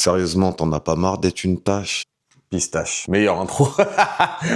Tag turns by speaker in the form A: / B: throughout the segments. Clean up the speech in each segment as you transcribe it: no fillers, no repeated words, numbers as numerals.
A: Sérieusement, t'en as pas marre d'être une tâche? Pistache. Meilleure intro.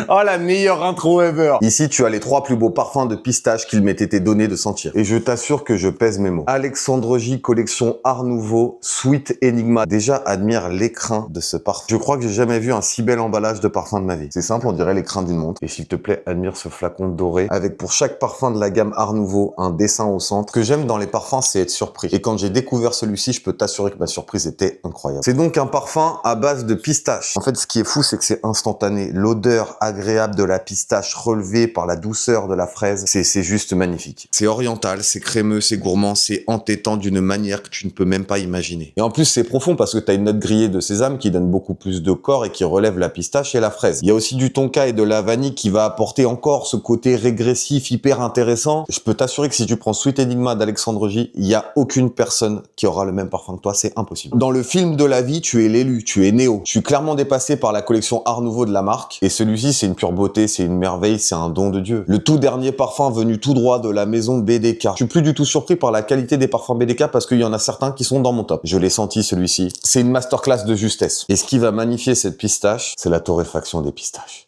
A: Oh, la meilleure intro ever. Ici, tu as les 3 plus beaux parfums de pistache qu'il m'ait été donné de sentir. Et je t'assure que je pèse mes mots. Alexandre J, collection Art Nouveau, Sweet Enigma. Déjà, admire l'écrin de ce parfum. Je crois que j'ai jamais vu un si bel emballage de parfum de ma vie. C'est simple, on dirait l'écrin d'une montre. Et s'il te plaît, admire ce flacon doré avec pour chaque parfum de la gamme Art Nouveau, un dessin au centre. Ce que j'aime dans les parfums, c'est être surpris. Et quand j'ai découvert celui-ci, je peux t'assurer que ma surprise était incroyable. C'est donc un parfum à base de pistache. En fait, ce qui est fou, c'est que c'est instantané. L'odeur agréable de la pistache relevée par la douceur de la fraise, c'est juste magnifique. C'est oriental, c'est crémeux, c'est gourmand, c'est entêtant d'une manière que tu ne peux même pas imaginer. Et en plus, c'est profond parce que tu as une note grillée de sésame qui donne beaucoup plus de corps et qui relève la pistache et la fraise. Il y a aussi du tonka et de la vanille qui va apporter encore ce côté régressif hyper intéressant. Je peux t'assurer que si tu prends Sweet Enigma d'Alexandre J, il n'y a aucune personne qui aura le même parfum que toi, c'est impossible. Dans le film de la vie, tu es l'élu, tu es Néo. Je suis clairement dépassé par la collection Art Nouveau de la marque. Et celui-ci, c'est une pure beauté, c'est une merveille, c'est un don de Dieu. Le tout dernier parfum venu tout droit de la maison BDK. Je suis plus du tout surpris par la qualité des parfums BDK parce qu'il y en a certains qui sont dans mon top. Je l'ai senti, celui-ci. C'est une masterclass de justesse. Et ce qui va magnifier cette pistache, c'est la torréfaction des pistaches.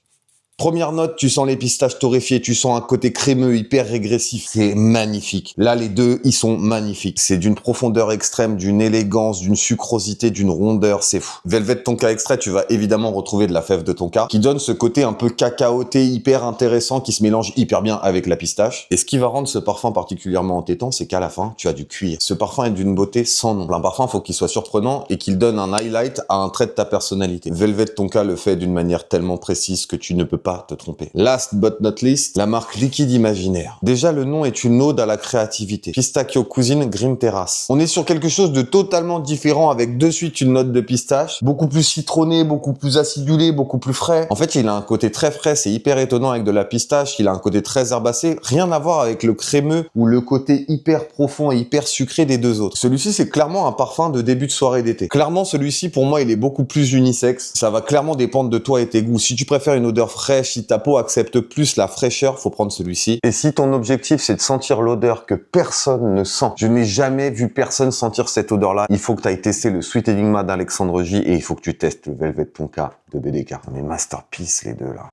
A: Première note, tu sens les pistaches torréfiées, tu sens un côté crémeux, hyper régressif. C'est magnifique. Là, les deux, ils sont magnifiques. C'est d'une profondeur extrême, d'une élégance, d'une sucrosité, d'une rondeur, c'est fou. Velvet Tonka extrait, tu vas évidemment retrouver de la fève de tonka, qui donne ce côté un peu cacaoté, hyper intéressant, qui se mélange hyper bien avec la pistache. Et ce qui va rendre ce parfum particulièrement entêtant, c'est qu'à la fin, tu as du cuir. Ce parfum est d'une beauté sans nom. Un parfum, faut qu'il soit surprenant et qu'il donne un highlight à un trait de ta personnalité. Velvet Tonka le fait d'une manière tellement précise que tu ne peux pas te tromper. Last but not least, la marque Liquide Imaginaire. Déjà, le nom est une ode à la créativité. Pistachio Cuisine Grim Terrace. On est sur quelque chose de totalement différent avec de suite une note de pistache, beaucoup plus citronné, beaucoup plus acidulé, beaucoup plus frais. En fait, il a un côté très frais, c'est hyper étonnant avec de la pistache, il a un côté très herbacé, rien à voir avec le crémeux ou le côté hyper profond et hyper sucré des deux autres. Celui-ci, c'est clairement un parfum de début de soirée d'été. Clairement, celui-ci, pour moi, il est beaucoup plus unisexe. Ça va clairement dépendre de toi et tes goûts. Si tu préfères une odeur fraîche, si ta peau accepte plus la fraîcheur, faut prendre celui-ci. Et si ton objectif, c'est de sentir l'odeur que personne ne sent, je n'ai jamais vu personne sentir cette odeur-là, il faut que tu ailles tester le Sweet Enigma d'Alexandre J et il faut que tu testes le Velvet Tonka de BDK. Mais masterpiece, les deux, là.